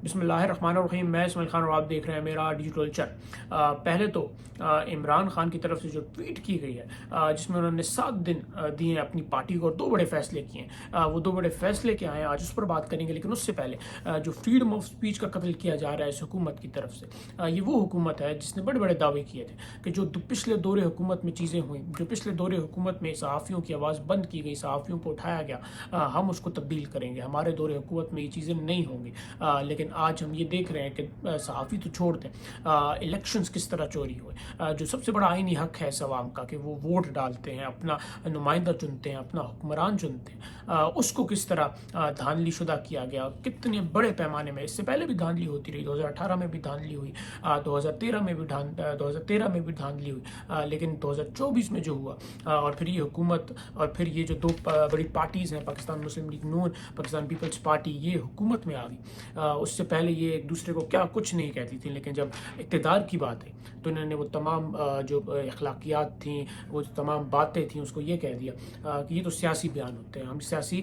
بسم اللہ الرحمن الرحیم. میں اسماعیل خان اور آپ دیکھ رہے ہیں میرا ڈیجیٹل چینل. پہلے تو عمران خان کی طرف سے جو ٹویٹ کی گئی ہے جس میں انہوں نے 7 دن دیے ہیں اپنی پارٹی کو اور 2 بڑے فیصلے کیے ہیں. وہ 2 بڑے فیصلے کیا ہیں آج اس پر بات کریں گے، لیکن اس سے پہلے جو فریڈم آف سپیچ کا قتل کیا جا رہا ہے اس حکومت کی طرف سے، یہ وہ حکومت ہے جس نے بڑے بڑے دعوے کیے تھے کہ جو پچھلے دور حکومت میں چیزیں ہوئیں، جو پچھلے دور حکومت میں صحافیوں کی آواز بند کی گئی، صحافیوں کو اٹھایا گیا، ہم اس کو تبدیل کریں گے، ہمارے دور حکومت میں یہ چیزیں نہیں ہوں گی. لیکن آج ہم یہ دیکھ رہے ہیں کہ صحافی تو چھوڑ دیں، الیکشنز کس طرح چوری ہوئے. جو سب سے بڑا آئینی حق ہے اس عوام کا کہ وہ ووٹ ڈالتے ہیں، اپنا نمائندہ چنتے ہیں، اپنا حکمران چنتے ہیں، اس کو کس طرح دھاندلی شدہ کیا گیا. کتنے بڑے پیمانے میں، اس سے پہلے بھی دھاندلی ہوتی رہی، 2018 میں بھی دھاندلی ہوئی، 2013 میں بھی دھاندلی ہوئی، لیکن 2024 میں جو ہوا اور پھر یہ حکومت اور پھر یہ جو 2 بڑی پارٹیز ہیں، پاکستان مسلم لیگ نون، پاکستان پیپلز پارٹی، یہ حکومت میں آ گئی. اس سے پہلے یہ ایک دوسرے کو کیا کچھ نہیں کہتی تھی، لیکن جب اقتدار کی بات ہے تو انہوں نے وہ تمام جو اخلاقیات تھیں، وہ جو تمام باتیں تھیں، اس کو یہ کہہ دیا کہ یہ تو سیاسی بیان ہوتے ہیں، ہم سیاسی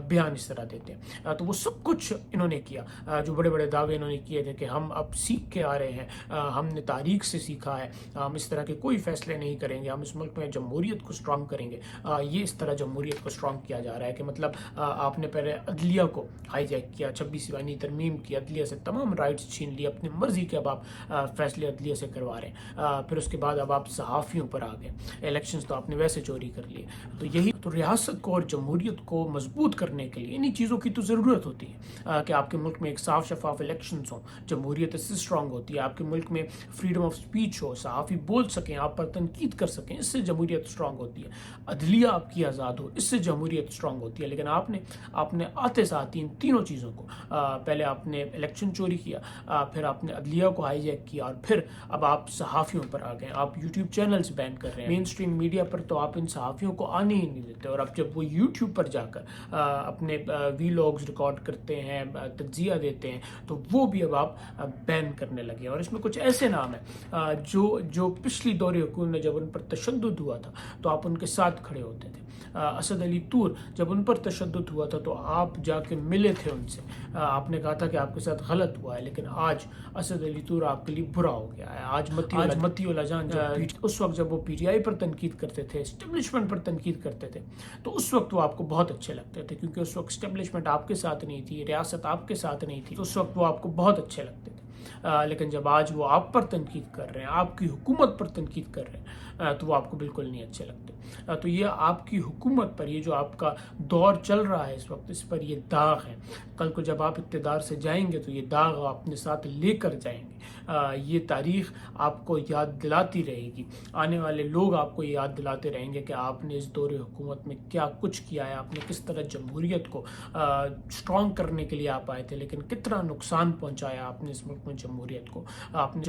بیان اس طرح دیتے ہیں. تو وہ سب کچھ انہوں نے کیا. جو بڑے بڑے دعوے انہوں نے کیے تھے کہ ہم اب سیکھ کے آ رہے ہیں، ہم نے تاریخ سے سیکھا ہے، ہم اس طرح کے کوئی فیصلے نہیں کریں گے، ہم اس ملک میں جمہوریت کو اسٹرانگ کریں گے. یہ اس طرح جمہوریت کو اسٹرانگ کیا جا رہا ہے کہ مطلب آپ نے پہلے عدلیہ کو ہائی جیک کیا، 26 ترمیم کی، عدلیہ سے تمام رائٹس چھین لی، اپنی مرضی کے اب آپ فیصلے عدلیہ سے کروا رہے ہیں. پھر اس کے بعد اب آپ صحافیوں پر آ گئے، الیکشنز تو آپ نے ویسے چوری کر لیے. تو یہی تو ریاست کو اور جمہوریت کو مضبوط کرنے کے لیے انہی چیزوں کی تو ضرورت ہوتی ہے کہ آپ کے ملک میں ایک صاف شفاف الیکشنز ہوں، جمہوریت اس سے اسٹرانگ ہوتی ہے، آپ کے ملک میں فریڈم آف سپیچ ہو، صحافی بول سکیں، آپ پر تنقید کر سکیں، اس سے جمہوریت اسٹرانگ ہوتی ہے. عدلیہ آپ کی آزاد ہو، اس سے جمہوریت اسٹرانگ ہوتی ہے. لیکن آپ نے آتے ساتھ ان تینوں چیزوں کو، پہلے آپ نے الیکشن چوری کیا، پھر آپ نے عدلیہ کو ہائی جیک کیا، اور پھر اب آپ صحافیوں پر آ گئے. آپ یوٹیوب چینلز بین کر رہے ہیں، مین اسٹریم میڈیا پر تو آپ ان صحافیوں کو آنے ہی نہیں دیتے، اور اب جب وہ یوٹیوب پر جا کر اپنے ویلاگز ریکارڈ کرتے ہیں، تجزیہ دیتے ہیں، تو وہ بھی اب آپ بین کرنے لگے. اور اس میں کچھ ایسے نام ہیں جو پچھلی دور حکومت میں جب ان پر تشدد ہوا تھا تو آپ ان کے ساتھ کھڑے ہوتے تھے. اسد علی طور، جب ان پر تشدد ہوا تھا تو آپ جا کے ملے تھے ان سے، آپ نے کہا تھا کہ آپ کے ساتھ غلط ہوا ہے. لیکن آج اسد علی طور آپ کے لیے برا ہو گیا ہے. آج متی اللہ جان اس وقت جب وہ پی ٹی آئی پر تنقید کرتے تھے، اسٹیبلشمنٹ پر تنقید کرتے تھے، تو اس وقت وہ آپ کو بہت اچھے لگتے تھے، کیونکہ اس وقت اسٹیبلشمنٹ آپ کے ساتھ نہیں تھی، ریاست آپ کے ساتھ نہیں تھی، تو اس وقت وہ آپ کو بہت اچھے لگتے تھے. لیکن جب آج وہ آپ پر تنقید کر رہے ہیں، آپ کی حکومت پر تنقید کر رہے ہیں، تو وہ آپ کو بالکل نہیں اچھے لگتے. تو یہ آپ کی حکومت پر، یہ جو آپ کا دور چل رہا ہے اس وقت، اس پر یہ داغ ہے. کل کو جب آپ اقتدار سے جائیں گے تو یہ داغ آپ اپنے ساتھ لے کر جائیں گے. یہ تاریخ آپ کو یاد دلاتی رہے گی، آنے والے لوگ آپ کو یاد دلاتے رہیں گے کہ آپ نے اس دور حکومت میں کیا کچھ کیا ہے، آپ نے کس طرح جمہوریت کو اسٹرانگ کرنے کے لیے آپ آئے تھے، لیکن کتنا نقصان پہنچایا آپ نے اس ملک میں جمہوریت کو. آپ نے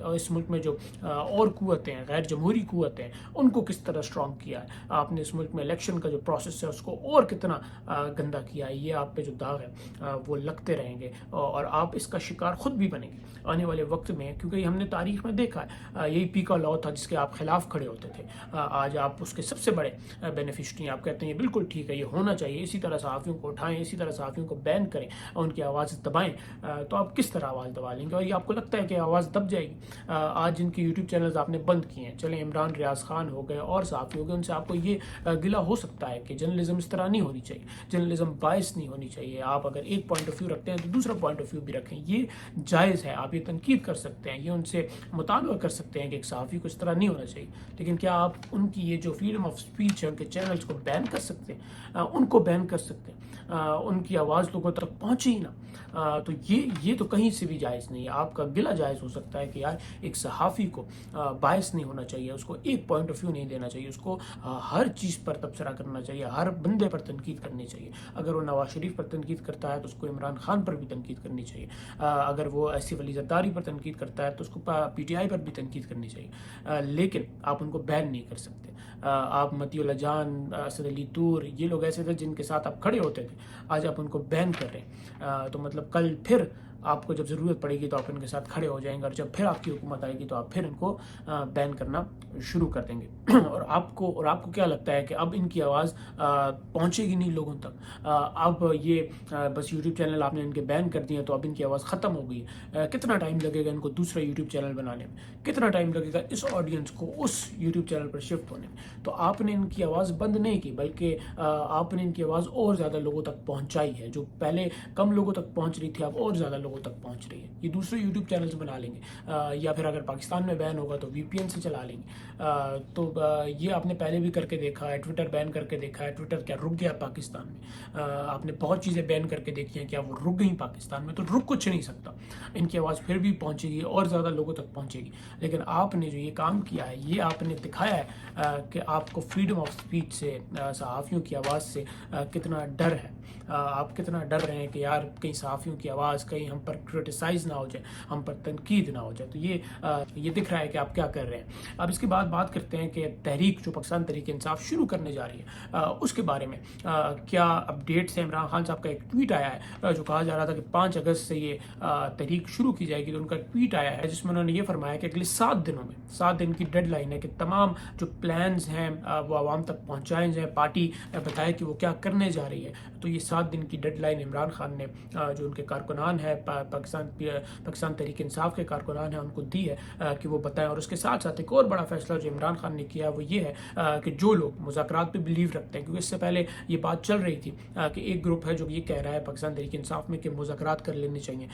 اس ملک میں جو اور قوتیں ہیں، غیر جمہوری قوتیں، ان کو کس طرح اسٹرانگ کیا ہے. آپ نے اس ملک میں الیکشن کا جو پروسیس ہے اس کو اور کتنا گندا کیا ہے. یہ آپ پہ جو داغ ہے وہ لگتے رہیں گے، اور آپ اس کا شکار خود بھی بنیں گے آنے والے وقت میں، کیونکہ ہم نے تاریخ میں دیکھا ہے یہی پیکا لاؤ تھا جس کے آپ خلاف کھڑے ہوتے تھے. آج آپ اس کے سب سے بڑے بینیفیشری ہیں. آپ کہتے ہیں یہ بالکل ٹھیک ہے، یہ ہونا چاہیے، اسی طرح صحافیوں کو اٹھائیں، اسی طرح صحافیوں کو بین کریں، ان کی آواز دبائیں. تو آپ کس طرح آواز دبا لیں گے؟ اور یہ آپ کو لگتا ہے کہ آواز دب جائے گی؟ آج جن کے یوٹیوب چینلز آپ نے بند کیے ہیں، چلیں عمران ریاض خان ہو گئے اور صحافی ہو گئے، ان سے آپ کو یہ گلہ ہو سکتا ہے کہ جرنلزم اس طرح نہیں ہونی چاہیے، جرنلزم باعث نہیں ہونی چاہیے. آپ اگر ایک پوائنٹ آف ویو رکھتے ہیں تو دوسرا پوائنٹ آف ویو بھی رکھیں، یہ جائز ہے. آپ یہ تنقید کر سکتے ہیں، یہ ان سے مطالبہ کر سکتے ہیں کہ ایک صحافی کو اس طرح نہیں ہونا چاہیے. لیکن کیا آپ ان کی یہ جو فریڈم آف سپیچ ہے، ان کے چینلز کو بین کر سکتے ہیں؟ ان کو بین کر سکتے ہیں، ان کی آواز لوگوں تک پہنچے ہی نہ. تو یہ تو کہیں سے بھی جائز نہیں ہے. آپ کا گلہ جائز ہو سکتا ہے کہ یار ایک صحافی کو باعث نہیں ہونا چاہیے، اس کو ایک پوائنٹ آف ویو نہیں دینا چاہیے، اس کو ہر چیز پر تبصرہ کرنا چاہیے، ہر بندے پر تنقید کرنی چاہیے. اگر وہ نواز شریف پر تنقید کرتا ہے تو اس کو عمران خان پر بھی تنقید کرنی چاہیے. اگر وہ آصف علی زرداری پر تنقید کرتا ہے تو اس کو پی ٹی آئی پر بھی تنقید کرنی چاہیے. لیکن آپ ان کو بین نہیں کر سکتے. آپ متی اللہ جان، اسد علی طور، یہ لوگ ایسے تھے جن کے ساتھ آپ کھڑے ہوتے تھے، آج آپ ان کو بین کر رہے ہیں. تو مطلب کل پھر آپ کو جب ضرورت پڑے گی تو آپ ان کے ساتھ کھڑے ہو جائیں گے، اور جب پھر آپ کی حکومت آئے گی تو آپ پھر ان کو بین کرنا شروع کر دیں گے۔ اور آپ کو کیا لگتا ہے کہ اب ان کی آواز پہنچے گی نہیں لوگوں تک؟ اب یہ بس یوٹیوب چینل آپ نے ان کے بین کر دیے تو اب ان کی آواز ختم ہو گئی ہے۔ کتنا ٹائم لگے گا ان کو دوسرا یوٹیوب چینل بنانے میں؟ کتنا ٹائم لگے گا اس آڈینس کو اس یوٹیوب چینل پر شفٹ ہونے میں؟ تو آپ نے ان کی آواز بند نہیں کی، بلکہ آپ نے ان کی آواز اور زیادہ لوگوں تک پہنچائی ہے۔ جو پہلے کم لوگوں تک پہنچ رہی تھی اب اور زیادہ لوگوں تک پہنچ رہی ہے۔ یہ دوسرے یوٹیوب چینلز بنا لیں گے، یا پھر اگر پاکستان میں بین ہوگا تو VPN سے چلا لیں گے۔ تو یہ آپ نے پہلے بھی کر کے دیکھا ہے، ٹویٹر بین کر کے دیکھا ہے۔ ٹویٹر کیا رک گیا پاکستان میں؟ آپ نے بہت چیزیں بین کر کے دیکھی ہیں، کیا وہ رک گئیں پاکستان میں؟ تو رک کچھ نہیں سکتا، ان کی آواز پھر بھی پہنچے گی اور زیادہ لوگوں تک پہنچے گی۔ لیکن آپ نے جو یہ کام کیا ہے، یہ آپ نے دکھایا ہے کہ آپ کو فریڈم آف اسپیچ سے، صحافیوں کی آواز سے کتنا ڈر ہے۔ آپ کتنا ڈر رہے ہیں کہ یار کہیں صحافیوں کی آواز کہیں ہم پر کرٹیسائز نہ ہو جائے، ہم پر تنقید نہ ہو جائے۔ تو یہ دکھ رہا ہے کہ آپ کیا کر رہے ہیں۔ اب اس کے بعد بات کرتے ہیں کہ تحریک جو پاکستان تحریک انصاف شروع کرنے جا رہی ہے، اس کے بارے میں کیا اپڈیٹس ہیں۔ عمران خان صاحب کا ایک ٹویٹ آیا ہے جو کہا جا رہا تھا کہ 5 اگست سے یہ تحریک شروع کی جائے گی۔ تو ان کا ٹویٹ آیا ہے جس میں انہوں نے یہ فرمایا کہ اگلے 7 دنوں میں، 7 دن کی ڈیڈ لائن ہے کہ تمام جو پلانز ہیں وہ عوام تک پہنچائے جائیں، پارٹی بتائے کہ وہ کیا کرنے جا رہی ہے۔ تو یہ 7 دن کی ڈیڈ لائن عمران خان نے جو ان کے کارکنان ہیں، پاکستان تحریک انصاف کے کارکنان ہیں، ان کو دی ہے کہ وہ بتائیں۔ اور اس کے ساتھ ساتھ ایک اور بڑا فیصلہ جو عمران خان نے کیا وہ یہ ہے کہ جو لوگ مذاکرات پہ بلیو رکھتے ہیں، کیونکہ اس سے پہلے یہ بات چل رہی تھی کہ ایک گروپ ہے جو یہ کہہ رہا ہے پاکستان تحریک انصاف میں کہ مذاکرات کر لینے چاہیے،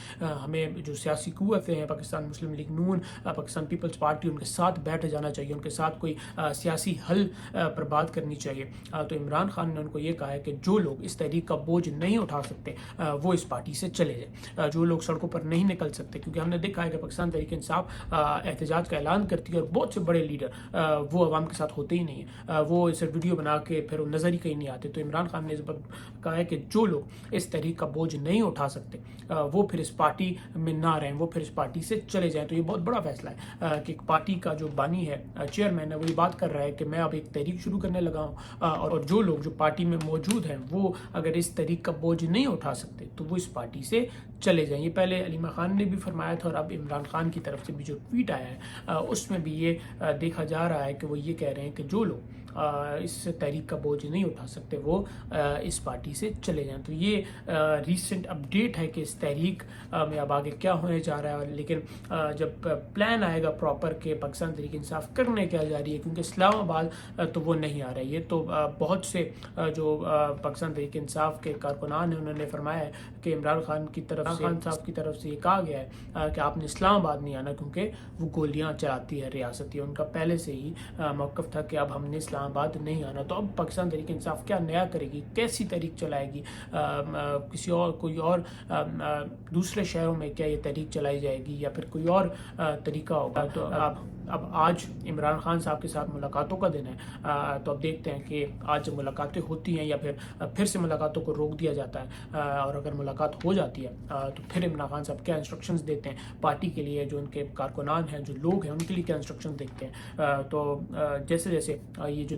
ہمیں جو سیاسی قوتیں ہیں، پاکستان مسلم لیگ نون، پاکستان پیپلز پارٹی، ان کے ساتھ بیٹھ جانا چاہیے، ان کے ساتھ کوئی سیاسی حل پر بات کرنی چاہیے۔ تو عمران خان نے ان کو یہ کہا ہے کہ جو لوگ اس تحریک کا بوجھ نہیں اٹھا سکتے وہ اس پارٹی سے چلے جائیں، جو لوگ سڑکوں پر نہیں نکل سکتے، کیونکہ ہم نے دیکھا ہے کہ پاکستان تحریک انصاف احتجاج کا اعلان کرتی ہے اور بہت سے بڑے لیڈر وہ عوام کے ساتھ ہوتے ہی نہیں ہیں، وہ صرف ویڈیو بنا کے پھر وہ نظر ہی کہیں نہیں آتے۔ تو عمران خان نے اس پر کہا ہے کہ جو لوگ اس تحریک کا بوجھ نہیں اٹھا سکتے وہ پھر اس پارٹی میں نہ رہیں، وہ پھر اس پارٹی سے چلے جائیں۔ تو یہ بہت بڑا فیصلہ ہے کہ ایک پارٹی کا جو بانی ہے، چیئرمین ہے، وہ یہ بات کر رہا ہے کہ میں اب ایک تحریک شروع کرنے لگا ہوں، اور جو لوگ جو پارٹی میں موجود ہیں وہ اگر اس تحریک کا بوجھ نہیں اٹھا سکتے تو وہ اس پارٹی سے چلے جائیں۔ یہ پہلے علیمہ خان نے بھی فرمایا تھا، اور اب عمران خان کی طرف سے بھی جو ٹویٹ آیا ہے اس میں بھی یہ دیکھا جا رہا ہے کہ وہ یہ کہہ رہے ہیں کہ جو لوگ اس تحریک کا بوجھ نہیں اٹھا سکتے وہ اس پارٹی سے چلے جائیں۔ تو یہ ریسنٹ اپڈیٹ ہے کہ اس تحریک میں اب آگے کیا ہونے جا رہا ہے۔ لیکن جب پلان آئے گا پراپر کہ پاکستان تحریک انصاف کرنے کیا جا رہی ہے، کیونکہ اسلام آباد تو وہ نہیں آ رہی ہے، تو بہت سے جو پاکستان تحریک انصاف کے کارکنان ہیں انہوں نے فرمایا ہے کہ عمران خان صاحب کی طرف سے یہ کہا گیا ہے کہ آپ نے اسلام آباد نہیں آنا، کیونکہ وہ گولیاں چلاتی ہے ریاستی۔ ان کا پہلے سے ہی موقف تھا کہ اب ہم نے اسلام آباد نہیں آنا۔ تو اب پاکستان تحریک انصاف کیا نیا کرے گی، کیسی تحریک چلائے گی؟ کوئی اور دوسرے شہروں میں کیا یہ تحریک چلائی جائے گی، یا پھر کوئی اور طریقہ ہوگا؟ تو اب آج عمران خان صاحب کے ساتھ ملاقاتوں کا دن ہے، تو اب دیکھتے ہیں کہ آج جب ملاقاتیں ہوتی ہیں یا پھر سے ملاقاتوں کو روک دیا جاتا ہے، اور اگر ملاقات ہو جاتی ہے تو پھر عمران خان صاحب کیا انسٹرکشنز دیتے ہیں پارٹی کے لیے، جو ان کے کارکنان ہیں، جو لوگ ہیں، ان کے لیے کیا انسٹرکشن دیکھتے ہیں۔ تو جیسے جیسے یہ جو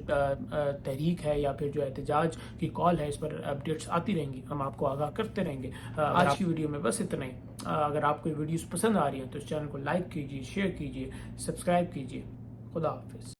تحریک ہے یا پھر جو احتجاج کی کال ہے، اس پر اپڈیٹس آتی رہیں گی، ہم آپ کو آگاہ کرتے رہیں گے۔ آج کی ویڈیو میں بس اتنا ہی۔ اگر آپ کو یہ ویڈیوز پسند آ رہی ہیں تو اس چینل کو لائک کیجیے، شیئر کیجیے، سبسکرائب کیجیے۔ خدا حافظ۔